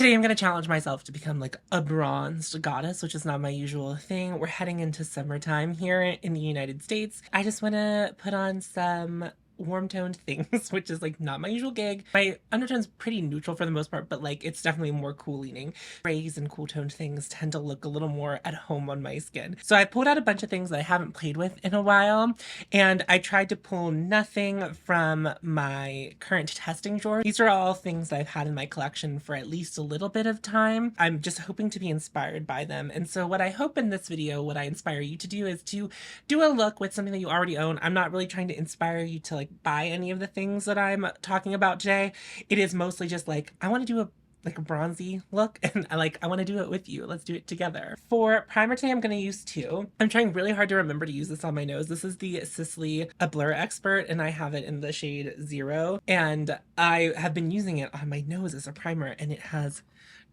Today I'm going to challenge myself to become like a bronzed goddess, which is not my usual thing. We're heading into summertime here in the United States. I just want to put on some warm toned things, which is like not my usual gig. My undertone's pretty neutral for the most part, but like it's definitely more cool leaning. Grays and cool toned things tend to look a little more at home on my skin. So I pulled out a bunch of things that I haven't played with in a while, and I tried to pull nothing from my current testing drawer. These are all things that I've had in my collection for at least a little bit of time. I'm just hoping to be inspired by them. And so what I hope in this video, what I inspire you to do is to do a look with something that you already own. I'm not really trying to inspire you to like buy any of the things that I'm talking about today. It is mostly just like, I want to do a bronzy look, and I want to do it with you. Let's do it together. For primer today, I'm going to use two. I'm trying really hard to remember to use this on my nose. This is the Sisley A Blur Expert, and I have it in the shade 0, and I have been using it on my nose as a primer, and it has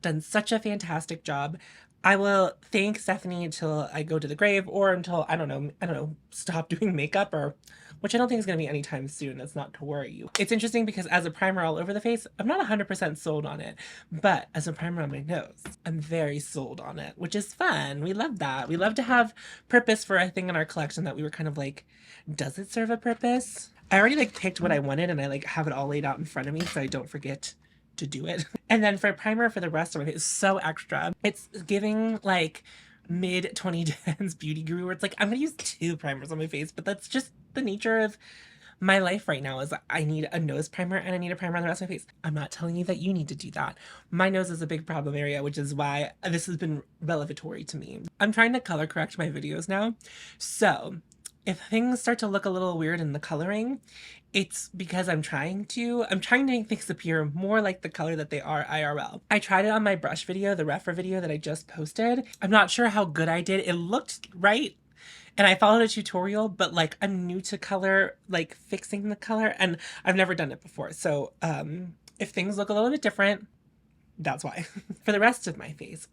done such a fantastic job. I will thank Stephanie until I go to the grave, or until, I don't know, stop doing makeup, or which I don't think is going to be anytime soon. That's not to worry you. It's interesting because as a primer all over the face, I'm not 100% sold on it, but as a primer on my nose, I'm very sold on it, which is fun. We love that. We love to have purpose for a thing in our collection that we were kind of like, does it serve a purpose? I already like picked what I wanted, and I like have it all laid out in front of me so I don't forget to do it. And then for primer for the rest of it, it's so extra. It's giving like mid 2010s beauty guru where it's like, I'm gonna use 2 primers on my face, but that's just the nature of my life right now. Is I need a nose primer and I need a primer on the rest of my face. I'm not telling you that you need to do that. My nose is a big problem area, which is why this has been revelatory to me. I'm trying to color correct my videos now, so if things start to look a little weird in the coloring, it's because I'm trying to make things appear more like the color that they are IRL. I tried it on my brush video, the refer video that I just posted. I'm not sure how good I did. It looked right, and I followed a tutorial, but like I'm new to color, like fixing the color, and I've never done it before. So if things look a little bit different, that's why. For the rest of my face,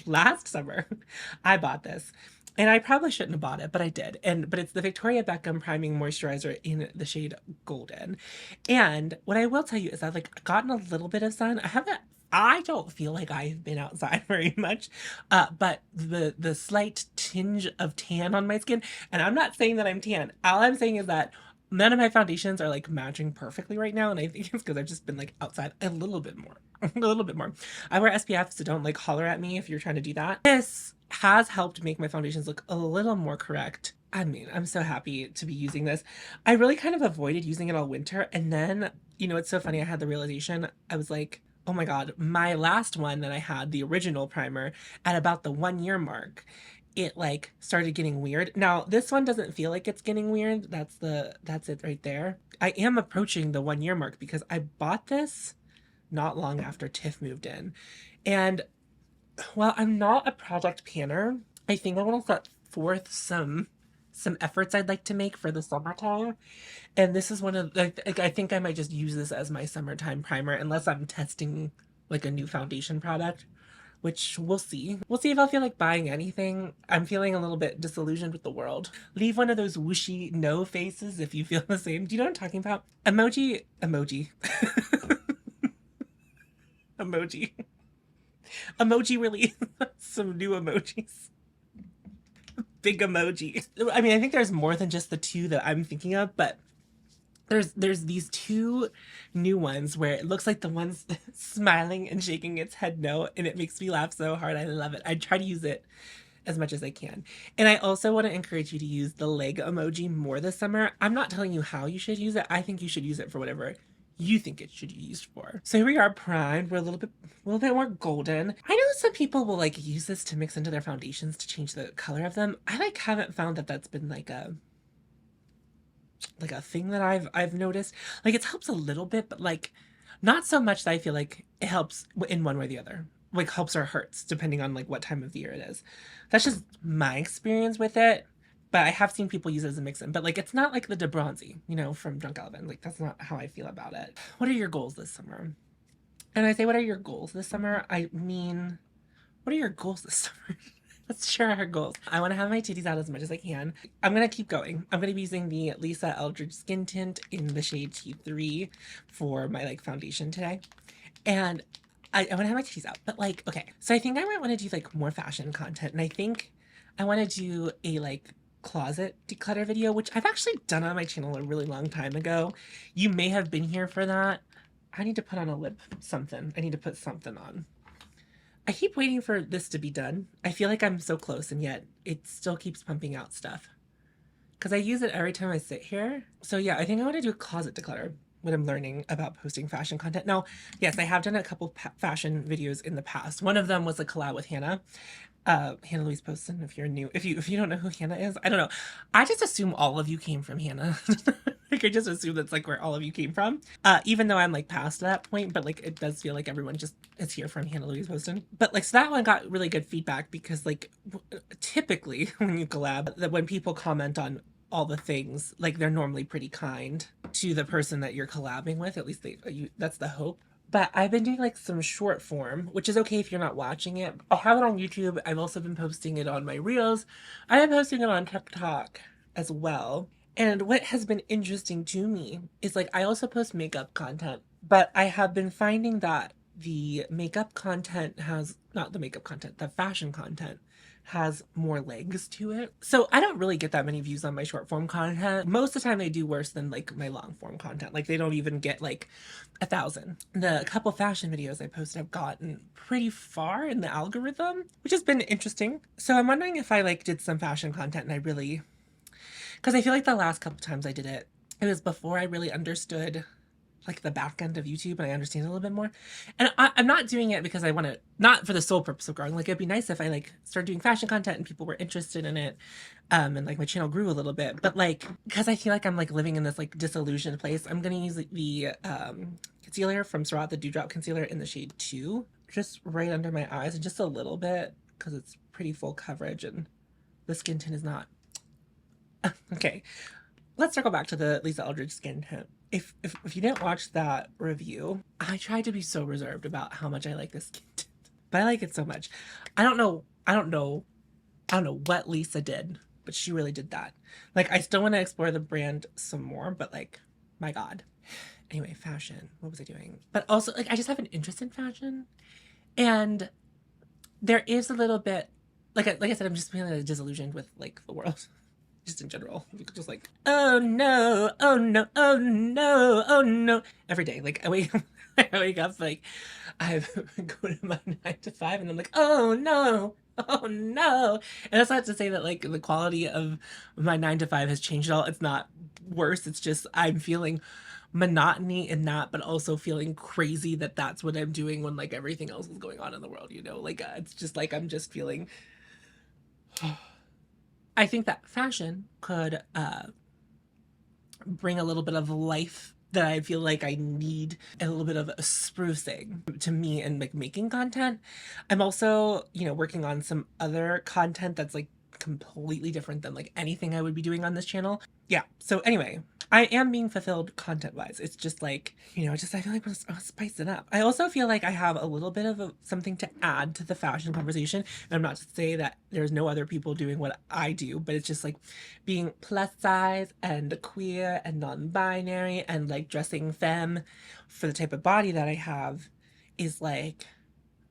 last summer I bought this. And I probably shouldn't have bought it, but I did. But it's the Victoria Beckham Priming Moisturizer in the shade Golden. And what I will tell you is I've like gotten a little bit of sun. I don't feel like I've been outside very much, but the slight tinge of tan on my skin, and I'm not saying that I'm tan. All I'm saying is that none of my foundations are like matching perfectly right now, and I think it's because I've just been like outside a little bit more. A little bit more. I wear SPF, so don't like holler at me if you're trying to do that. This has helped make my foundations look a little more correct. I mean, I'm so happy to be using this. I really kind of avoided using it all winter, and then, you know, it's so funny, I had the realization, I was like, oh my god, my last one that I had, the original primer, at about the 1-year mark, it like started getting weird. Now this one doesn't feel like it's getting weird. That's it right there. I am approaching the 1-year mark because I bought this not long after Tiff moved in, and while I'm not a project planner, I think I want to set forth some efforts I'd like to make for the summertime. And this is one of like I think I might just use this as my summertime primer unless I'm testing like a new foundation product, which we'll see. We'll see if I'll feel like buying anything. I'm feeling a little bit disillusioned with the world. Leave one of those whooshy no faces if you feel the same. Do you know what I'm talking about? Emoji. Emoji release some new emojis. Big emoji. I mean, I think there's more than just the 2 that I'm thinking of, but there's these 2 new ones where it looks like the one's smiling and shaking its head no, and it makes me laugh so hard. I love it. I try to use it as much as I can. And I also want to encourage you to use the leg emoji more this summer. I'm not telling you how you should use it. I think you should use it for whatever you think it should be used for. So here we are primed. We're a little bit more golden. I know some people will like use this to mix into their foundations to change the color of them. I like haven't found that that's been like a thing that I've noticed. Like it helps a little bit, but like not so much that I feel like it helps in one way or the other. Like helps or hurts depending on like what time of the year it is. That's just my experience with it. But I have seen people use it as a mix-in. But like it's not like the De Bronzy, you know, from Drunk Elephant. Like that's not how I feel about it. What are your goals this summer? And I say, what are your goals this summer? I mean, what are your goals this summer? Let's share our goals. I want to have my titties out as much as I can. I'm going to keep going. I'm going to be using the Lisa Eldridge Skin Tint in the shade T3 for my like foundation today. And I want to have my titties out, but like, okay. So I think I might want to do like more fashion content, and I think I want to do a like closet declutter video, which I've actually done on my channel a really long time ago. You may have been here for that. I need to put on a lip something. I need to put something on. I keep waiting for this to be done. I feel like I'm so close, and yet it still keeps pumping out stuff. Because I use it every time I sit here. So yeah, I think I want to do a closet declutter when I'm learning about posting fashion content. Now, yes, I have done a couple fashion videos in the past. One of them was a collab with Hannah. Hannah Louise Poston, if you're new. If you don't know who Hannah is, I don't know. I just assume all of you came from Hannah. Like I just assume that's like where all of you came from. Even though I'm like past that point, but like it does feel like everyone just is here from Hannah Louise Poston. But like so that one got really good feedback because like typically when you collab, that when people comment on all the things, like they're normally pretty kind to the person that you're collabing with. At least that's the hope. But I've been doing like some short form, which is okay if you're not watching it. I have it on YouTube. I've also been posting it on my reels. I am posting it on TikTok as well. And what has been interesting to me is like I also post makeup content, but I have been finding that the makeup content has not the makeup content, the fashion content has more legs to it. So I don't really get that many views on my short form content. Most of the time they do worse than like my long form content. Like they don't even get like 1,000. The couple fashion videos I posted have gotten pretty far in the algorithm, which has been interesting. So I'm wondering if I like did some fashion content and I really, because I feel like the last couple times I did it, it was before I really understood like the back end of YouTube and I understand it a little bit more. And I'm not doing it because I want to, not for the sole purpose of growing. Like it'd be nice if I like started doing fashion content and people were interested in it. And like my channel grew a little bit, but like, because I feel like I'm like living in this like disillusioned place, I'm going to use the concealer from Surat, the Dewdrop Concealer in the shade 2, just right under my eyes and just a little bit because it's pretty full coverage and the skin tint is not. Okay, let's circle back to the Lisa Eldridge skin tint. If you didn't watch that review, I tried to be so reserved about how much I like this skin tint, but I like it so much. I don't know what Lisa did, but she really did that. Like I still want to explore the brand some more, but like, my God. Anyway, fashion. What was I doing? But also, like, I just have an interest in fashion, and there is a little bit, like I said, I'm just feeling disillusioned with like the world just in general. Just like, oh no, oh no, oh no, oh no. Every day, like I wake up like I go to my 9 to 5, and I'm like, oh no, oh no. And that's not to say that like the quality of my 9 to 5 has changed at all. It's not worse. It's just I'm feeling monotony in that, but also feeling crazy that that's what I'm doing when like everything else is going on in the world. You know, like it's just like I'm just feeling. I think that fashion could bring a little bit of life that I feel like I need, a little bit of a sprucing to me and like making content. I'm also, working on some other content that's like completely different than like anything I would be doing on this channel. Yeah. So anyway, I am being fulfilled content wise. It's just like, I feel like I'll spice it up. I also feel like I have a little bit of something to add to the fashion conversation. And I'm not to say that there's no other people doing what I do, but it's just like being plus size and queer and non-binary and like dressing femme for the type of body that I have is like,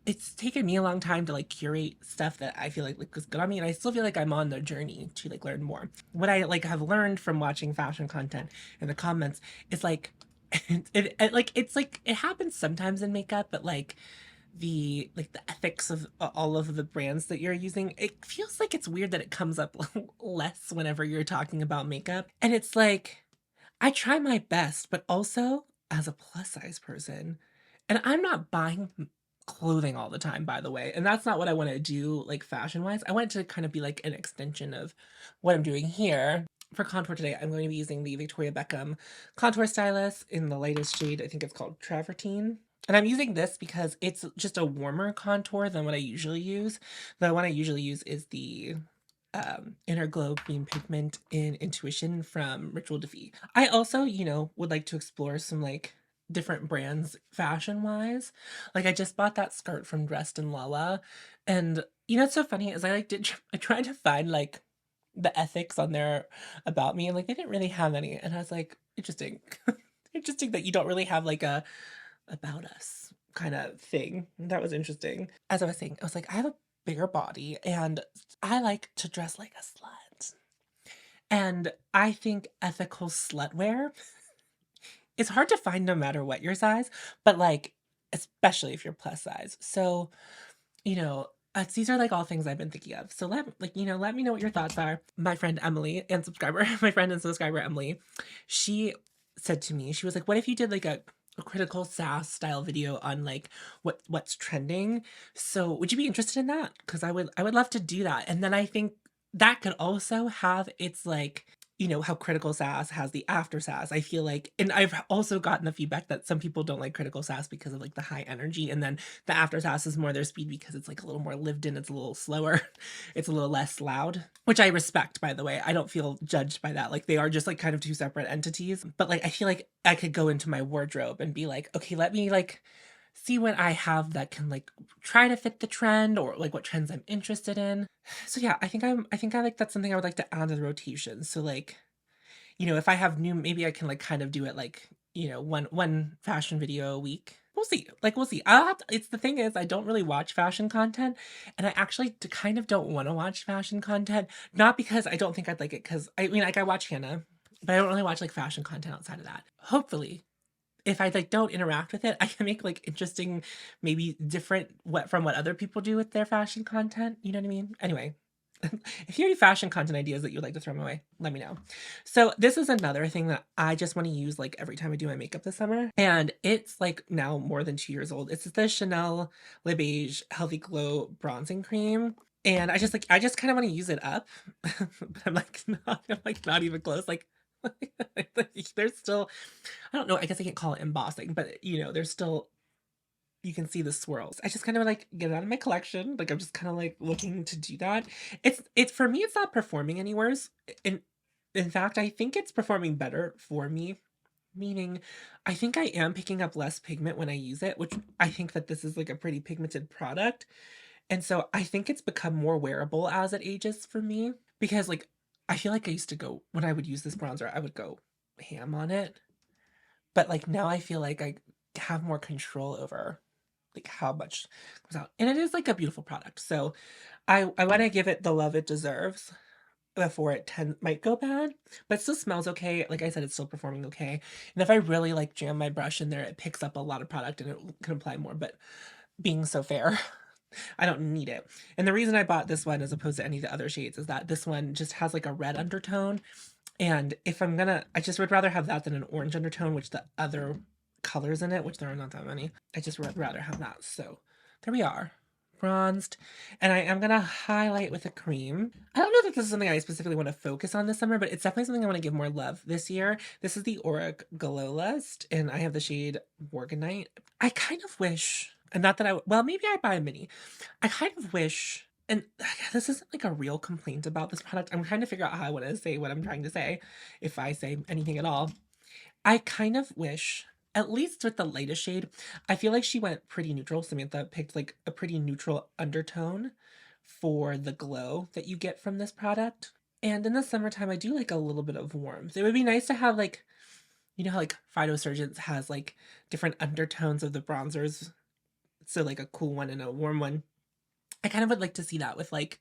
it's taken me a long time to like curate stuff that I feel like looks good on me, and I still feel like I'm on the journey to like learn more. What I like have learned from watching fashion content in the comments is like it happens sometimes in makeup, but like the ethics of all of the brands that you're using, it feels like it's weird that it comes up less whenever you're talking about makeup. And it's like I try my best, but also as a plus size person, and I'm not buying clothing all the time, by the way. And that's not what I want to do, like fashion wise. I want it to kind of be like an extension of what I'm doing here. For contour today, I'm going to be using the Victoria Beckham contour stylus in the lightest shade. I think it's called Travertine. And I'm using this because it's just a warmer contour than what I usually use. The one I usually use is the Inner Glow Cream Pigment in Intuition from Ritual Defy. I also, would like to explore some like different brands fashion wise. Like I just bought that skirt from Dressed in Lala, and it's so funny is I tried to find like the ethics on there about me, and like they didn't really have any, and I was like, interesting. Interesting that you don't really have like a about us kind of thing. That was interesting. As I was saying, I was like, I have a bigger body and I like to dress like a slut. And I think ethical slutwear is hard to find no matter what your size, but like, especially if you're plus size. So, you know, these are like all things I've been thinking of. So let me know what your thoughts are. My friend Emily and subscriber, my friend and subscriber Emily, she said to me, she was like, "What if you did like a critical sass style video on like what's trending? So would you be interested in that? Because I would love to do that. And then I think that could also have its like, how critical sass has the after sass. I feel like, and I've also gotten the feedback that some people don't like critical sass because of like the high energy, and then the after sass is more their speed because it's like a little more lived in, it's a little slower, it's a little less loud, which I respect, by the way. I don't feel judged by that. Like they are just like kind of two separate entities. But like I feel like I could go into my wardrobe and be like, okay, let me like see what I have that can like try to fit the trend or like what trends I'm interested in. So yeah, I think I like that's something I would like to add to the rotation. So like, if I have new, maybe I can like kind of do it like, one fashion video a week. We'll see. Like we'll see. It's the thing is I don't really watch fashion content, and I actually kind of don't want to watch fashion content. Not because I don't think I'd like it, because I mean like I watch Hannah, but I don't really watch like fashion content outside of that. Hopefully, if I like don't interact with it, I can make like interesting, maybe different from what other people do with their fashion content. You know what I mean? Anyway, if you have any fashion content ideas that you'd like to throw my way, let me know. So this is another thing that I just want to use like every time I do my makeup this summer. And it's like now more than 2 years old. It's the Chanel Le Beige Healthy Glow Bronzing Cream. And I just kind of want to use it up. But I'm like not even close. Like there's still, I don't know, I guess I can't call it embossing, but there's still, you can see the swirls. I just kind of like get it out of my collection. Like I'm just kind of like looking to do that. It's for me, it's not performing any worse. In fact, I think it's performing better for me. Meaning, I think I am picking up less pigment when I use it, which I think that this is like a pretty pigmented product. And so I think it's become more wearable as it ages for me. Because like I feel like I used to go, when I would use this bronzer, I would go ham on it. But like now I feel like I have more control over like how much comes out. And it is like a beautiful product. So I want to give it the love it deserves before it might go bad, but it still smells okay. Like I said, it's still performing okay. And if I really like jam my brush in there, it picks up a lot of product and it can apply more. But being so fair, I don't need it. And the reason I bought this one as opposed to any of the other shades is that this one just has like a red undertone. And if I just would rather have that than an orange undertone, which the other colors in it, which there are not that many, I just would rather have that. So there we are, bronzed. And I am gonna highlight with a cream. I don't know that this is something I specifically want to focus on this summer, but it's definitely something I want to give more love this year. This is the Auric Glow Lust, and I have the shade Morganite. I kind of wish, and not that well, maybe I buy a mini. I kind of wish, and this isn't like a real complaint about this product. I'm trying to figure out how I want to say what I'm trying to say, if I say anything at all. I kind of wish, at least with the latest shade, I feel like she went pretty neutral. Samantha picked like a pretty neutral undertone for the glow that you get from this product. And in the summertime, I do like a little bit of warmth. It would be nice to have like, how like Phytosurgence has like different undertones of the bronzers. So like a cool one and a warm one. I kind of would like to see that with like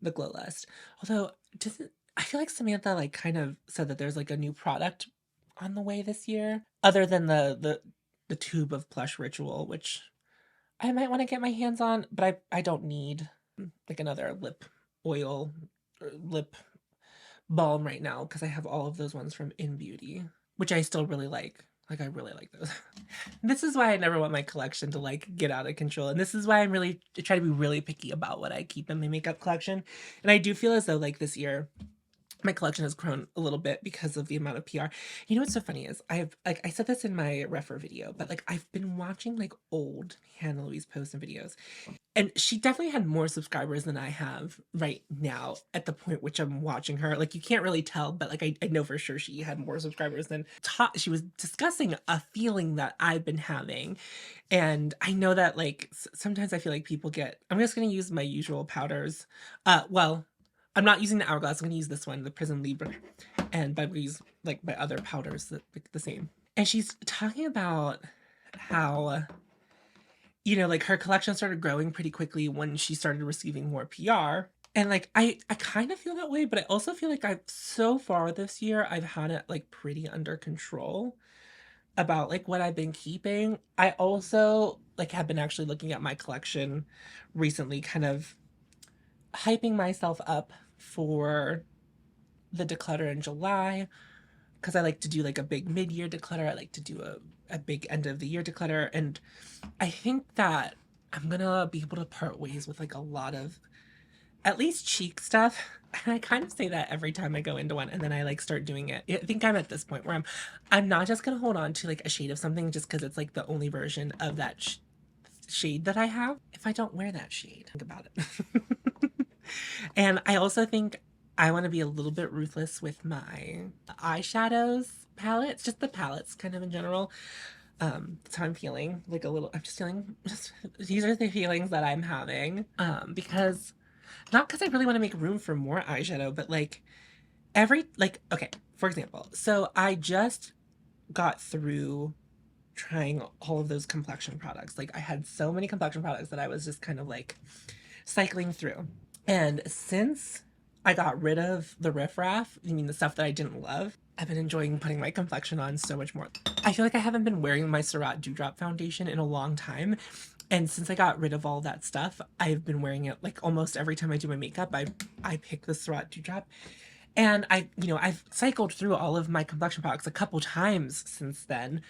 the Glow Lust. Although, doesn't I feel like Samantha like kind of said that there's like a new product on the way this year, other than the tube of Plush Ritual, which I might want to get my hands on, but I don't need like another lip oil or lip balm right now because I have all of those ones from In Beauty, which I still really like. Like I really like those. This is why I never want my collection to like get out of control. And this is why I try to be really picky about what I keep in my makeup collection. And I do feel as though like this year my collection has grown a little bit because of the amount of PR. You know what's so funny is I said this in my refer video, but like I've been watching like old Hannah Louise posts and videos. And she definitely had more subscribers than I have right now at the point which I'm watching her. Like you can't really tell, but like I know for sure she had more subscribers than she was discussing a feeling that I've been having. And I know that like sometimes I feel like people I'm just going to use my usual powders. Well, I'm not using the Hourglass. I'm going to use this one, the Prism Libre. But I'm going to use like my other powders that look the same. And she's talking about how you know, like her collection started growing pretty quickly when she started receiving more PR. And like I kind of feel that way, but I also feel like I've so far this year I've had it like pretty under control about like what I've been keeping. I also like have been actually looking at my collection recently, kind of hyping myself up for the declutter in July because I like to do like a big mid-year declutter. I like to do a big end of the year declutter. And I think that I'm gonna be able to part ways with like a lot of at least cheek stuff. And I kind of say that every time I go into one and then I like start doing it. I think I'm at this point where I'm not just gonna hold on to like a shade of something just because it's like the only version of that shade that I have if I don't wear that shade. Think about it. And I also think I want to be a little bit ruthless with my eyeshadows palettes, just the palettes kind of in general. That's how I'm feeling. Like a little, I'm just feeling, just these are the feelings that I'm having. Because not because I really want to make room for more eyeshadow, but like okay, for example, so I just got through trying all of those complexion products. Like I had so many complexion products that I was just kind of like cycling through. And since I got rid of the riffraff, I mean the stuff that I didn't love, I've been enjoying putting my complexion on so much more. I feel like I haven't been wearing my Surratt Dewdrop foundation in a long time. And since I got rid of all that stuff, I've been wearing it like almost every time I do my makeup. I pick the Surratt Dewdrop. And I've cycled through all of my complexion products a couple times since then.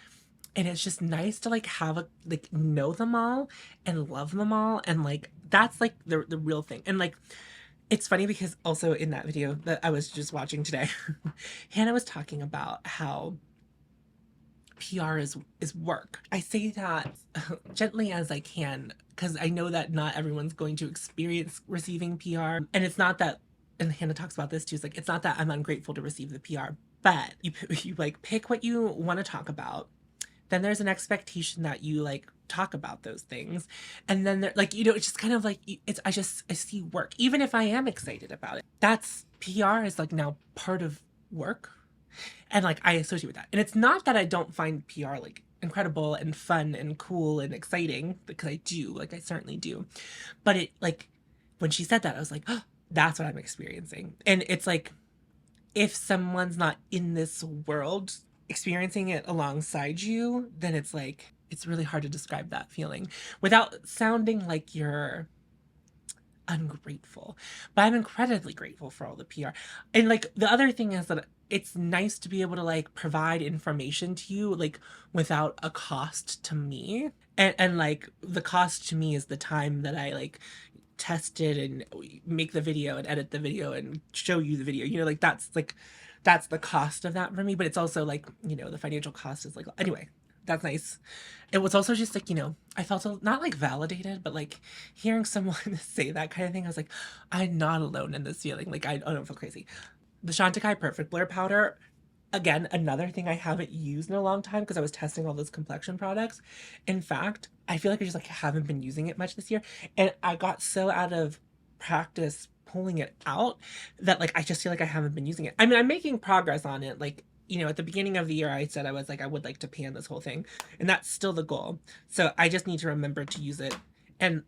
And it's just nice to like have like know them all and love them all. And like that's like the real thing. And like it's funny because also in that video that I was just watching today, Hannah was talking about how PR is work. I say that gently as I can because I know that not everyone's going to experience receiving PR. And it's not that, and Hannah talks about this too, it's like it's not that I'm ungrateful to receive the PR, but you like pick what you want to talk about. Then there's an expectation that you like talk about those things. And then they're like, it's just kind of like I see work. Even if I am excited about it. That's PR is like now part of work. And like I associate with that. And it's not that I don't find PR like incredible and fun and cool and exciting, because I do, like I certainly do. But it like when she said that, I was like, oh, that's what I'm experiencing. And it's like if someone's not in this world experiencing it alongside you, then it's like it's really hard to describe that feeling without sounding like you're ungrateful. But I'm incredibly grateful for all the PR. And like the other thing is that it's nice to be able to like provide information to you like without a cost to me. And like the cost to me is the time that I like test it and make the video and edit the video and show you the video. Like that's the cost of that for me. But it's also like, the financial cost is like, anyway, that's nice. It was also just like, I felt not like validated, but like hearing someone say that kind of thing, I was like, I'm not alone in this feeling. Like, I don't feel crazy. The Chantecaille Perfect Blur powder, again, another thing I haven't used in a long time because I was testing all those complexion products. In fact, I feel like I just like haven't been using it much this year. And I got so out of practice pulling it out that like I just feel like I haven't been using it. I mean, I'm making progress on it. Like, at the beginning of the year, I said I was like, I would like to pan this whole thing. And that's still the goal. So I just need to remember to use it. And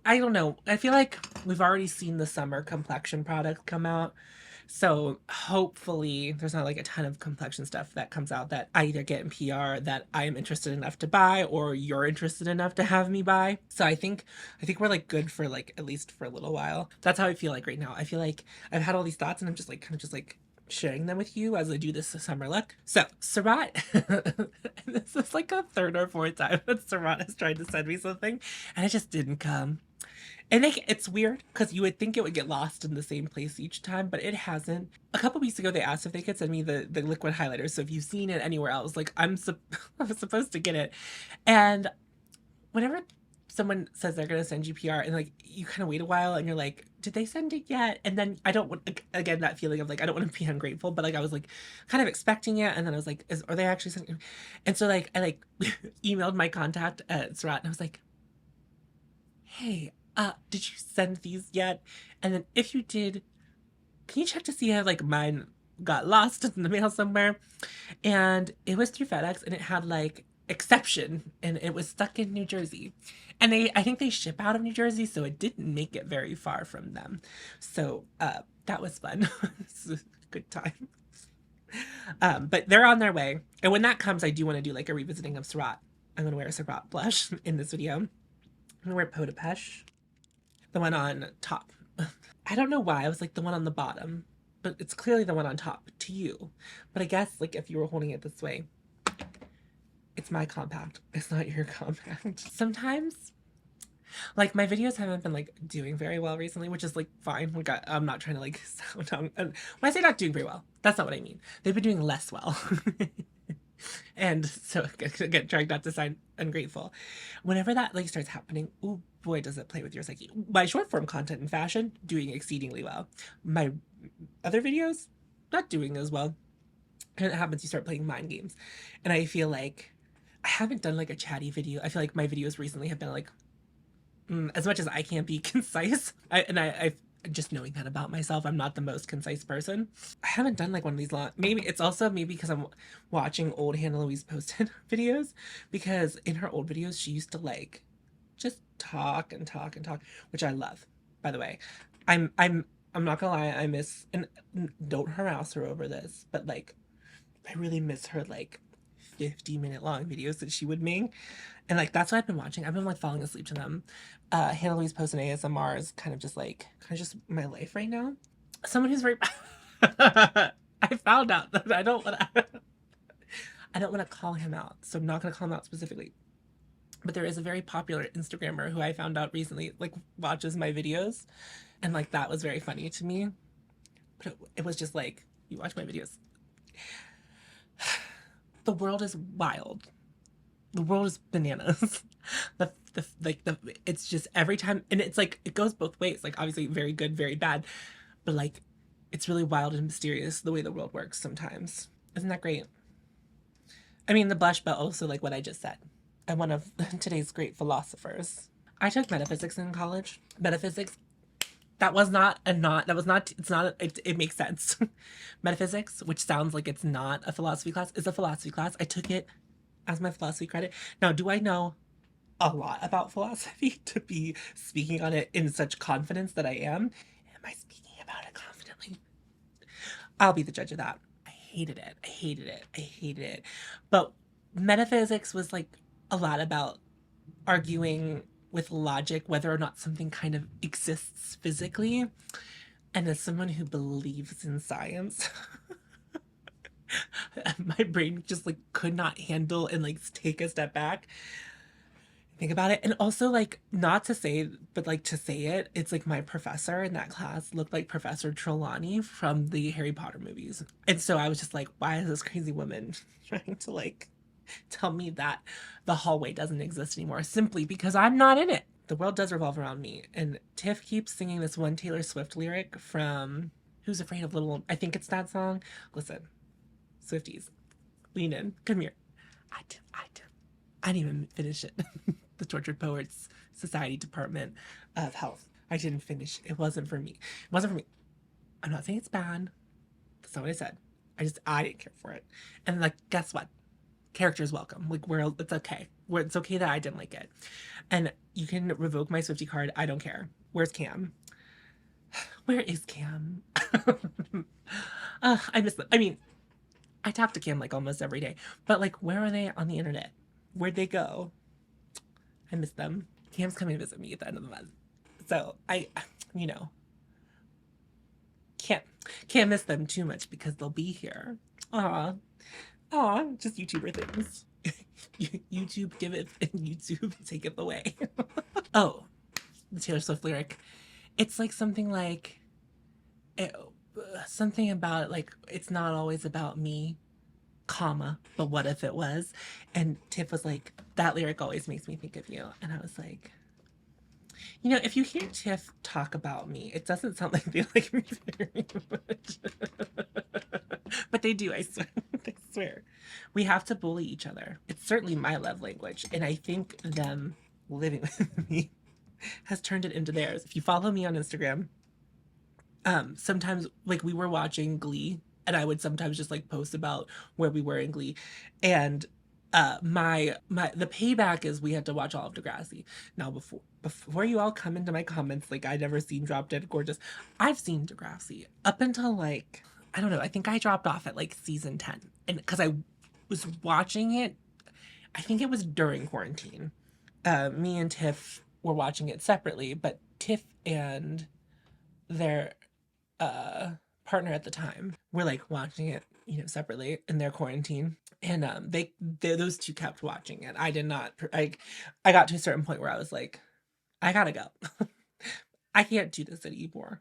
I don't know. I feel like we've already seen the summer complexion product come out. So hopefully there's not like a ton of complexion stuff that comes out that I either get in PR that I am interested enough to buy or you're interested enough to have me buy. So I think we're like good for like at least for a little while. That's how I feel like right now. I feel like I've had all these thoughts and I'm just like kind of just like sharing them with you as I do this summer look. So Surratt, this is like a third or fourth time that Surratt has tried to send me something and it just didn't come. And it's weird because you would think it would get lost in the same place each time, but it hasn't. A couple weeks ago, they asked if they could send me the liquid highlighter. So if you've seen it anywhere else, like I'm supposed to get it. And whenever someone says they're going to send you PR and like you kind of wait a while and you're like, did they send it yet? And then I don't want, again, that feeling of like, I don't want to be ungrateful, but like I was like kind of expecting it. And then I was like, are they actually sending it? And so like I like emailed my contact at Surratt and I was like, hey, did you send these yet? And then if you did, can you check to see if like mine got lost in the mail somewhere? And it was through FedEx and it had like exception, and it was stuck in New Jersey. And I think they ship out of New Jersey, so it didn't make it very far from them. So that was fun. It's a good time. But they're on their way. And when that comes, I do want to do like a revisiting of Surat. I'm going to wear a Surat blush in this video. I'm going to wear Podapesh, the one on top. I don't know why I was like the one on the bottom, but it's clearly the one on top to you. But I guess like if you were holding it this way, it's my compact. It's not your compact. Sometimes, like my videos haven't been like doing very well recently, which is like fine. Like I'm not trying to like sound down. When I say not doing very well, that's not what I mean. They've been doing less well. And so again, trying not to sound ungrateful. Whenever that like starts happening, oh boy, does it play with your psyche. My short form content in fashion doing exceedingly well. My other videos not doing as well. And it happens, you start playing mind games. And I feel like I haven't done like a chatty video. I feel like my videos recently have been like, as much as I can't be concise, I just knowing that about myself, I'm not the most concise person. I haven't done like one of these long. Maybe it's also maybe because I'm watching old Hannah Louise posted videos, because in her old videos she used to like just talk and talk and talk, which I love. By the way, I'm not gonna lie, I miss, and don't harass her over this, but like I really miss her like 50-minute long videos that she would make. And like that's what I've been watching. I've been like falling asleep to them. Hannah Louise post and ASMR is kind of just my life right now. Someone who's very I found out that I don't want to call him out, so I'm not going to call him out specifically. But there is a very popular Instagrammer who I found out recently like watches my videos, and like that was very funny to me. But it was just like, you watch my videos. The world is wild. The world is bananas. It's just every time, and it's like it goes both ways. Like obviously very good, very bad, but like it's really wild and mysterious the way the world works sometimes. Isn't that great? I mean the blush, but also like what I just said. I'm one of today's great philosophers. I took metaphysics in college. Metaphysics. That was not a not. That was not. It's not. It makes sense. Metaphysics, which sounds like it's not a philosophy class, is a philosophy class. I took it as my philosophy credit. Now, do I know a lot about philosophy to be speaking on it in such confidence that I am? Am I speaking about it confidently? I'll be the judge of that. I hated it. I hated it. I hated it. But metaphysics was like a lot about arguing with logic whether or not something kind of exists physically. And as someone who believes in science, my brain just like could not handle and like take a step back, think about it. And also like not to say, but like to say it, it's like my professor in that class looked like Professor Trelawney from the Harry Potter movies. And so I was just like, why is this crazy woman trying to like tell me that the hallway doesn't exist anymore simply because I'm not in it? The world does revolve around me. And Tiff keeps singing this one Taylor Swift lyric from Who's Afraid of Little... I think it's that song. Listen, Swifties, lean in. Come here. I didn't even finish it. The Tortured Poets Society Department of Health. I didn't finish. It wasn't for me. It wasn't for me. I'm not saying it's bad. That's not what I said. I didn't care for it. And like, guess what? Character's welcome. Like it's okay. It's okay that I didn't like it. And you can revoke my Swiftie card. I don't care. Where's Cam? Where is Cam? I miss them. I mean, I talk to Cam like almost every day, but like, where are they on the internet? Where'd they go? I miss them. Cam's coming to visit me at the end of the month, so I, you know, can't miss them too much because they'll be here. Just YouTuber things. YouTube giveth and YouTube taketh away. Oh, the Taylor Swift lyric. It's like something like something about like it's not always about me, comma, but what if it was? And Tiff was like, that lyric always makes me think of you. And I was like, you know, if you hear Tiff talk about me, it doesn't sound like they like me very much. But they do, I swear. I swear. We have to bully each other. It's certainly my love language. And I think them living with me has turned it into theirs. If you follow me on Instagram, sometimes like we were watching Glee, and I would sometimes just like post about where we were in Glee. And The payback is we had to watch all of Degrassi. Now before you all come into my comments like I'd never seen Drop Dead Gorgeous, I've seen Degrassi up until like I don't know, I think I dropped off at like season 10. And because I was watching it, I think it was during quarantine. Me and Tiff were watching it separately, but Tiff and their uh partner at the time were like watching it, you know, separately in their quarantine. And they those two kept watching it. I did not. I got to a certain point where I was like, I gotta go. I can't do this anymore.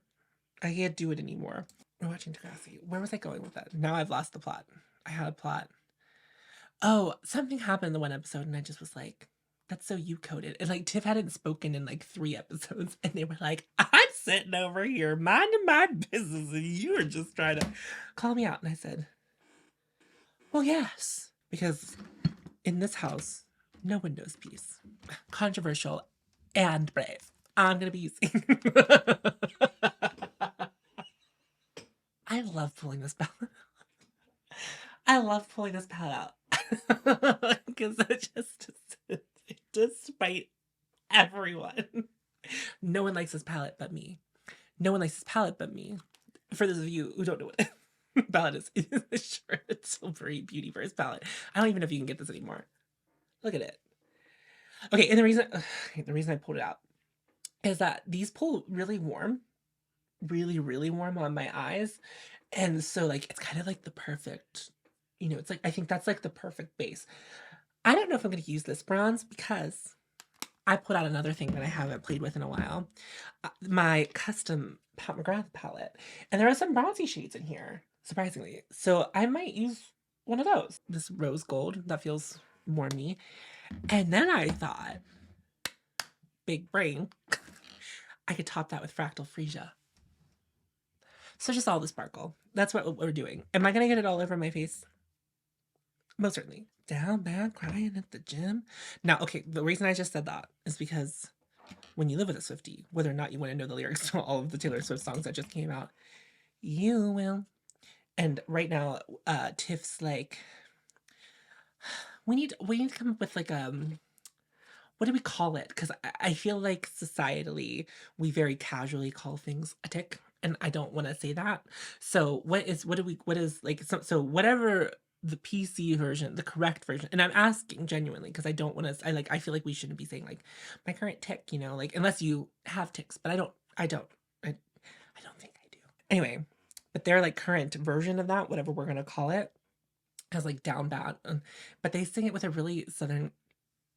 I can't do it anymore. We're watching Degrassi. Where was I going with that? Now I've lost the plot. I had a plot. Oh, something happened in the one episode, and I just was like, that's so you coded. And like Tiff hadn't spoken in like 3 episodes, and they were like, I'm sitting over here minding my business, and you were just trying to call me out. And I said, well, yes, because in this house, no one knows peace. Controversial and brave. I'm gonna be using. I love pulling this palette. I love pulling this palette out because it just, despite everyone, no one likes this palette but me. No one likes this palette but me. For those of you who don't know what palette is, it's Charlotte Tilbury Beautyverse palette. I don't even know if you can get this anymore. Look at it. Okay, and the reason I pulled it out is that these pull really warm, really, really warm on my eyes. And so like it's kind of like the perfect, you know, it's like I think that's like the perfect base. I don't know if I'm gonna use this bronze because I put out another thing that I haven't played with in a while. My custom Pat McGrath palette. And there are some bronzy shades in here, surprisingly. So I might use one of those. This rose gold, that feels more me. And then I thought, big brain, I could top that with Fractal Freesia. So just all the sparkle. That's what we're doing. Am I gonna get it all over my face? Most certainly. Down bad crying at the gym. Now, okay, the reason I just said that is because when you live with a Swiftie, whether or not you want to know the lyrics to all of the Taylor Swift songs that just came out, you will. And right now, Tiff's like, we need to come up with like what do we call it? Because I feel like societally we very casually call things a tick, and I don't want to say that. So what is like so whatever the PC version, the correct version, and I'm asking genuinely because I don't want to. I feel like we shouldn't be saying like my current tick, you know, like unless you have ticks, but I don't I don't think I do. Anyway, but their like current version of that, whatever we're gonna call it, has like down bad, but they sing it with a really southern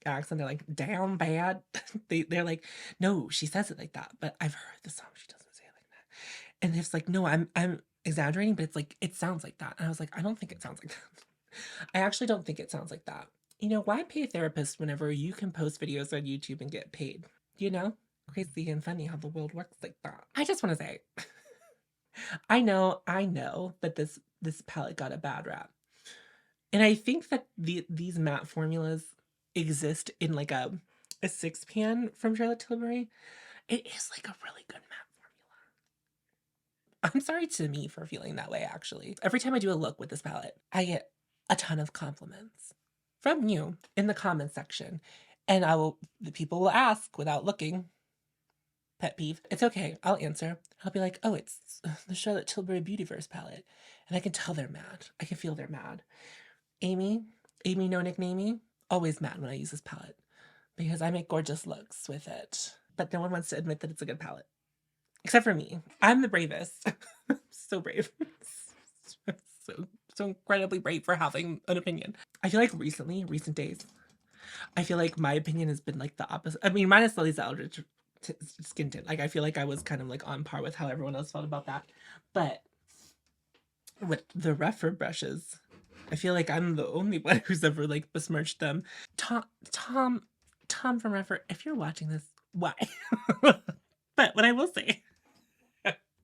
accent. They're like down bad. They're like, no, she says it like that, but I've heard the song. She doesn't say it like that. And it's like, no, I'm exaggerating, but it's like it sounds like that. And I was like, I don't think it sounds like that. I actually don't think it sounds like that. You know, why pay a therapist whenever you can post videos on YouTube and get paid? You know, crazy and funny how the world works like that. I just want to say, I know that this palette got a bad rap. And I think that these matte formulas exist in like a 6-pan from Charlotte Tilbury. It is like a really good matte formula. I'm sorry to me for feeling that way, actually. Every time I do a look with this palette, I get a ton of compliments from you in the comments section. And the people will ask without looking. Pet peeve. It's okay. I'll answer. I'll be like, oh, it's the Charlotte Tilbury Beautyverse palette. And I can tell they're mad. I can feel they're mad. Amy, no nicknamey, always mad when I use this palette because I make gorgeous looks with it. But no one wants to admit that it's a good palette. Except for me. I'm the bravest. So brave. So incredibly brave for having an opinion. I feel like recent days, I feel like my opinion has been like the opposite. I mean, minus Lily's Eldridge skin tint. Like I feel like I was kind of like on par with how everyone else felt about that. But with the rougher brushes, I feel like I'm the only one who's ever like besmirched them. Tom from Refer, if you're watching this, why? But what I will say,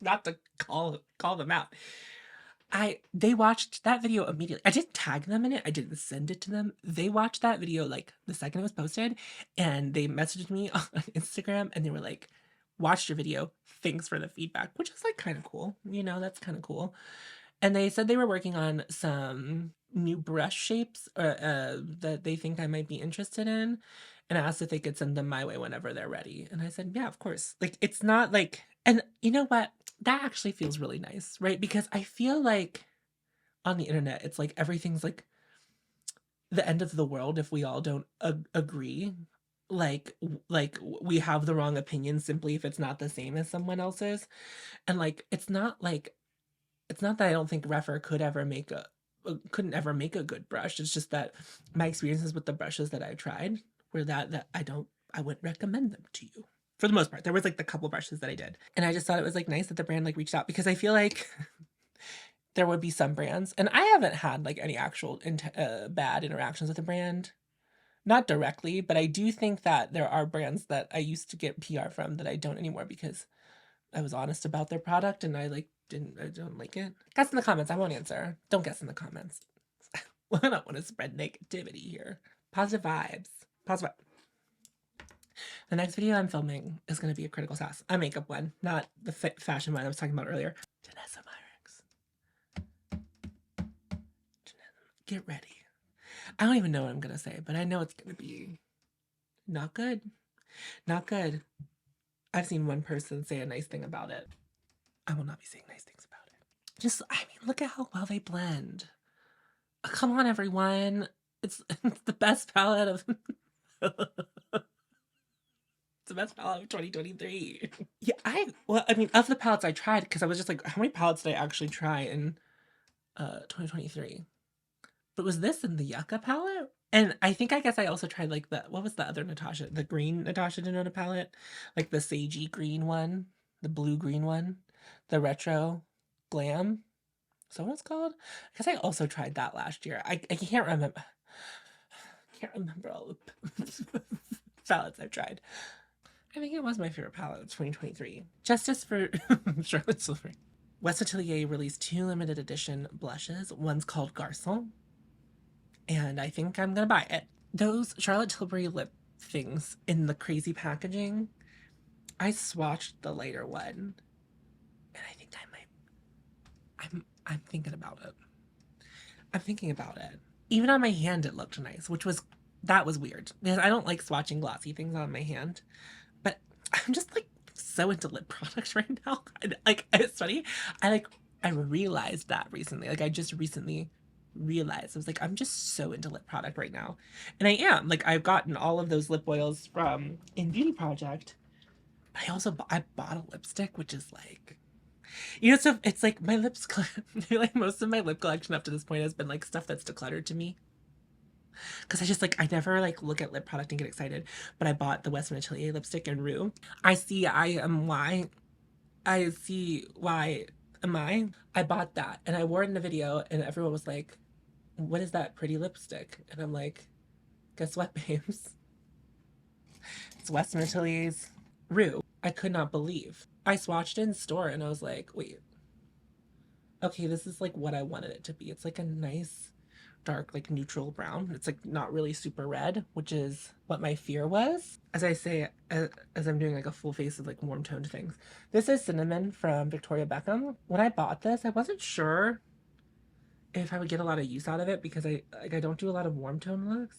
not to call them out, they watched that video immediately. I didn't tag them in it. I didn't send it to them. They watched that video like the second it was posted, and they messaged me on Instagram, and they were like, "Watched your video. Thanks for the feedback," which is like kind of cool. You know, that's kind of cool. And they said they were working on some new brush shapes that they think I might be interested in. And I asked if they could send them my way whenever they're ready. And I said, yeah, of course. Like, it's not like, and you know what? That actually feels really nice, right? Because I feel like on the internet, it's like everything's like the end of the world if we all don't agree. Like we have the wrong opinion simply if it's not the same as someone else's. And like, it's not that I don't think Refer couldn't ever make a good brush. It's just that my experiences with the brushes that I tried were that I wouldn't recommend them to you. For the most part, there was like the couple brushes that I did, and I just thought it was like nice that the brand like reached out because I feel like there would be some brands, and I haven't had like any actual bad interactions with the brand, not directly, but I do think that there are brands that I used to get PR from that I don't anymore because I was honest about their product and I don't like it. Guess in the comments. I won't answer. Don't guess in the comments. I don't want to spread negativity here. Positive vibes. Positive. The next video I'm filming is going to be a critical sauce. A makeup one, not the fashion one I was talking about earlier. Janessa Myrick's. Get ready. I don't even know what I'm going to say, but I know it's going to be not good. Not good. I've seen one person say a nice thing about it. I will not be saying nice things about it. Just, I mean, look at how well they blend. Come on, everyone. It's the best palette of... it's the best palette of 2023. Yeah, well, I mean, of the palettes I tried, because I was just like, how many palettes did I actually try in 2023? But was this in the Yucca palette? And I guess I also tried like what was the other Natasha? The green Natasha Denona palette? Like the sagey green one, the blue green one, the retro glam. Is that what it's called? I guess I also tried that last year. I can't remember. I can't remember all the palettes I've tried. I think it was my favorite palette of 2023. Justice for Charlotte Tilbury. West Atelier released 2 limited edition blushes. One's called Garçon, and I think I'm gonna buy it. Those Charlotte Tilbury lip things in the crazy packaging, I swatched the lighter one, and I think I might. I'm thinking about it. I'm thinking about it. Even on my hand, it looked nice, that was weird because I don't like swatching glossy things on my hand, but I'm just like so into lip products right now. Like, it's funny. I realized that recently. Like, I just recently realized I was like, I'm just so into lip product right now, and I am. Like, I've gotten all of those lip oils from In Beauty Project. I bought a lipstick, which is like, so it's like my lips. Like most of my lip collection up to this point has been like stuff that's decluttered to me. Because I just like, I never like look at lip product and get excited. But I bought the Western Atelier lipstick in Rue. I see I am why. I see why am I. I bought that and I wore it in a video and everyone was like, what is that pretty lipstick? And I'm like, guess what, babes? It's Western Atelier's Rue. I could not believe. I swatched it in store and I was like, wait, okay, this is like what I wanted it to be. It's like a nice dark, like neutral brown. It's like not really super red, which is what my fear was. As I say, as I'm doing like a full face of like warm toned things. This is Cinnamon from Victoria Beckham. When I bought this, I wasn't sure if I would get a lot of use out of it because I don't do a lot of warm tone looks,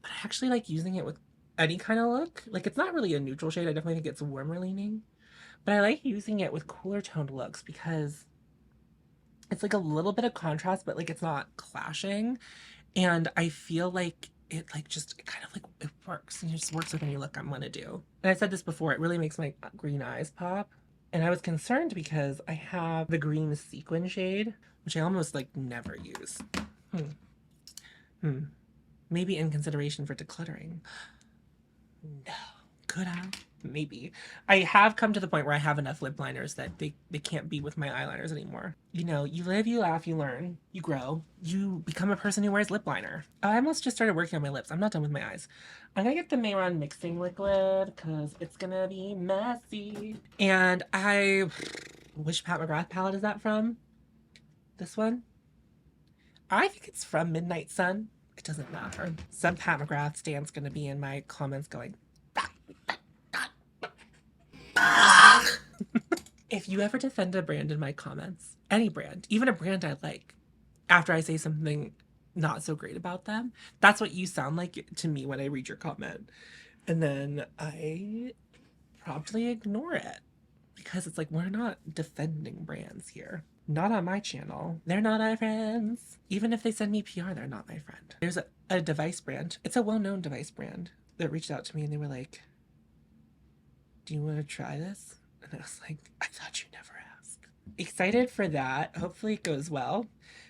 but I actually like using it with any kind of look. Like, it's not really a neutral shade. I definitely think it's warmer leaning, but I like using it with cooler toned looks because it's like a little bit of contrast, but like it's not clashing. And I feel like it like just it kind of like it works and it just works with any look I'm gonna do. And I said this before, it really makes my green eyes pop. And I was concerned because I have the green sequin shade, which I almost like never use. Maybe in consideration for decluttering. No. Could I? Maybe. I have come to the point where I have enough lip liners that they can't be with my eyeliners anymore. You know, you live, you laugh, you learn, you grow, you become a person who wears lip liner. I almost just started working on my lips. I'm not done with my eyes. I'm gonna get the Mayron mixing liquid because it's gonna be messy. And which Pat McGrath palette is that from? This one? I think it's from Midnight Sun. It doesn't matter. Some Pat McGrath stand's gonna be in my comments going, if If you ever defend a brand in my comments, any brand, even a brand I like, after I say something not so great about them, that's what you sound like to me when I read your comment. And then I promptly ignore it because it's like, we're not defending brands here. Not on my channel. They're not our friends. Even if they send me PR, they're not my friend. There's a device brand. It's a well-known device brand that reached out to me and they were like, do you want to try this? And I was like, I thought you never asked. Excited for that. Hopefully it goes well.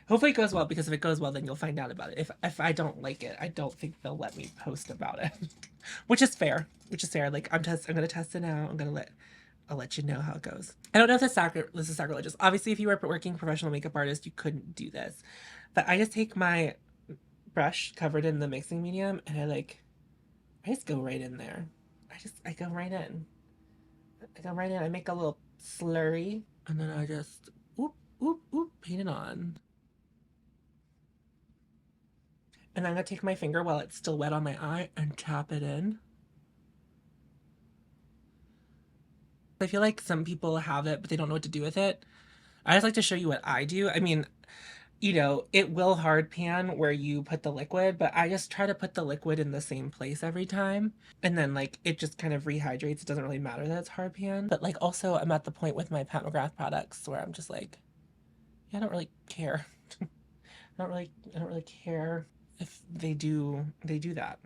Hopefully it goes well, because if it goes well, then you'll find out about it. If I don't like it, I don't think they'll let me post about it. Which is fair. Which is fair. Like, I'm gonna test it out. I'll let you know how it goes. I don't know if this is sacrilegious. Obviously, if you were a working professional makeup artist, you couldn't do this. But I just take my brush covered in the mixing medium and I just go right in there. I go right in. I make a little slurry and then I just paint it on. And I'm gonna take my finger while it's still wet on my eye and tap it in. I feel like some people have it, but they don't know what to do with it. I just like to show you what I do. I mean, you know, it will hard pan where you put the liquid, but I just try to put the liquid in the same place every time. And then like it just kind of rehydrates. It doesn't really matter that it's hard pan. But like also I'm at the point with my Pat McGrath products where I'm just like, yeah, I don't really care. I don't really care if they do that.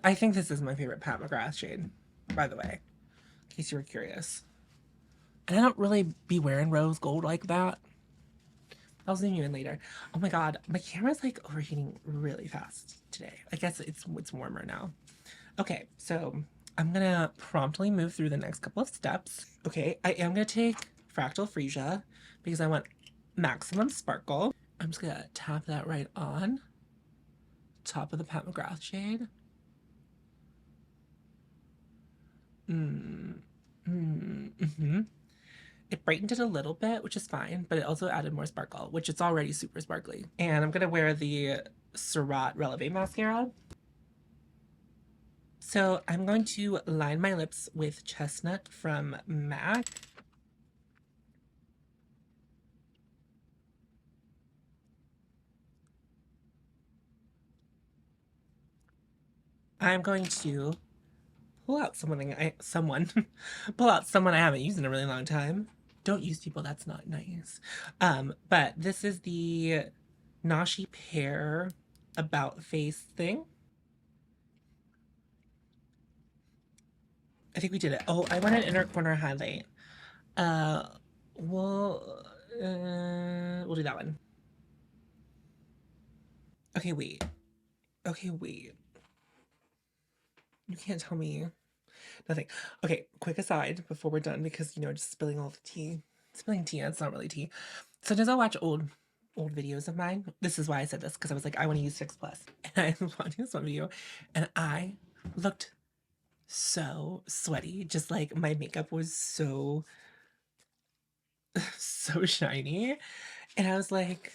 I think this is my favorite Pat McGrath shade, by the way, in case you were curious. And I don't really be wearing rose gold like that. I'll zoom you in later. Oh my god, my camera's like overheating really fast today. I guess it's warmer now. Okay, so I'm gonna promptly move through the next couple of steps. Okay, I am gonna take Fractal Freesia because I want maximum sparkle. I'm just gonna tap that right on top of the Pat McGrath shade. It brightened it a little bit, which is fine, but it also added more sparkle, which it's already super sparkly. And I'm gonna wear the Surratt Releve mascara. So I'm going to line my lips with Chestnut from MAC. I'm going to pull out pull out someone I haven't used in a really long time. Don't use people, that's not nice. But this is the Nashi Pear About Face thing. I think we did it. Oh, I want an inner corner highlight. Uh, we'll do that one. Okay, wait. Okay, wait. You can't tell me nothing. Okay, quick aside before we're done, because, you know, just spilling all the tea. Spilling tea, it's not really tea. Sometimes I'll watch old videos of mine. This is why I said this, because I was like, I want to use 6 Plus. And I was watching this one video, and I looked so sweaty. Just like my makeup was so shiny. And I was like,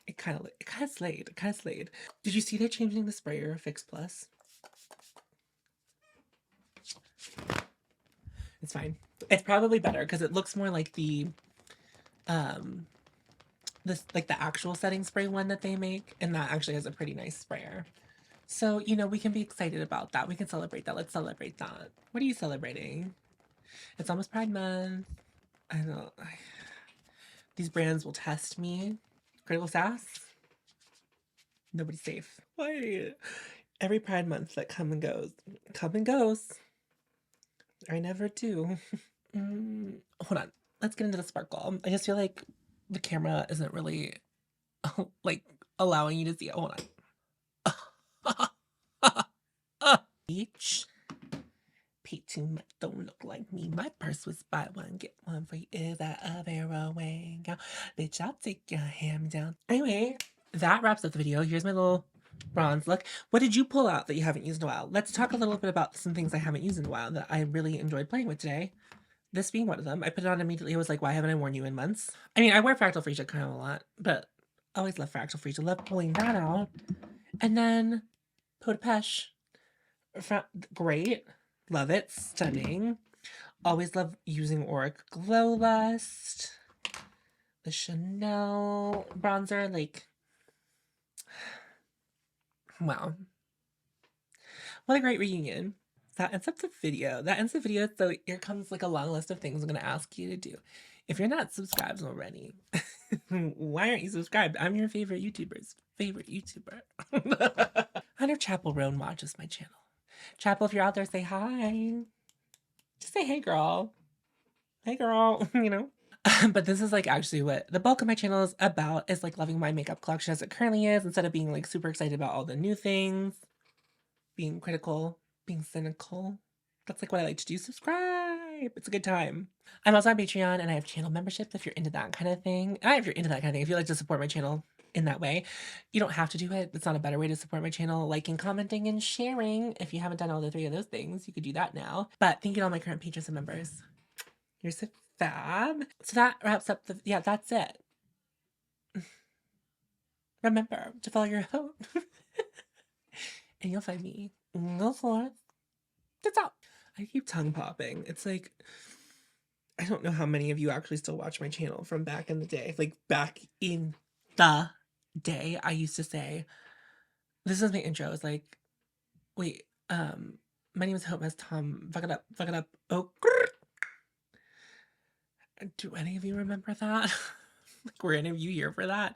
it kind of slayed. Did you see they're changing the sprayer Fix Plus? It's fine. It's probably better because it looks more like the like the actual setting spray one that they make, and that actually has a pretty nice sprayer. So, you know, we can be excited about that. We can celebrate that. Let's celebrate that. What are you celebrating? It's almost Pride Month. I know. These brands will test me. Critical Sass? Nobody's safe. Why? Every Pride Month that come and goes. I never do. Hold on. Let's get into the sparkle. I just feel like the camera isn't really like allowing you to see it. Hold on. Peach. Pete too much don't look like me. My purse was buy one, get one free. Is that a fair go? Bitch, I'll take your hand down. Anyway, that wraps up the video. Here's my little bronze look. What did you pull out that you haven't used in a while? Let's talk a little bit about some things I haven't used in a while that I really enjoyed playing with today. This being one of them. I put it on immediately. I was like, why haven't I worn you in months? I mean, I wear Fractal Freesia kind of a lot, but I always love Fractal Freesia. Love pulling that out. And then Pot de Peche. Great. Love it. Stunning. Always love using Auric Glow Lust. The Chanel bronzer. Like, wow. What a great reunion. That ends up the video. That ends the video. So here comes like a long list of things I'm going to ask you to do. If you're not subscribed already, why aren't you subscribed? I'm your favorite YouTuber's favorite YouTuber. I know Chapel Roan watches my channel. Chapel, if you're out there, say hi. Just say, hey, girl. Hey, girl. You know? But this is like actually what the bulk of my channel is about, is like loving my makeup collection as it currently is, instead of being like super excited about all the new things, being critical, being cynical. That's like what I like to do. Subscribe. It's a good time. I'm also on Patreon and I have channel memberships if you're into that kind of thing. If you're into that kind of thing, if you like to support my channel in that way, you don't have to do it. It's not a better way to support my channel. Liking, commenting, and sharing. If you haven't done all the 3 of those things, you could do that now. But thank you to all my current patrons and members. You're so fab. So that wraps up the, yeah, that's it. Remember to follow your hope. And you'll find me. Go forth. That's all. I keep tongue popping. It's like, I don't know how many of you actually still watch my channel from back in the day. Like back in the day, I used to say, this is my intro. It's like, wait, my name is hautemesstom. Fuck it up, fuck it up. Oh, do any of you remember that? Like, were any of you here for that?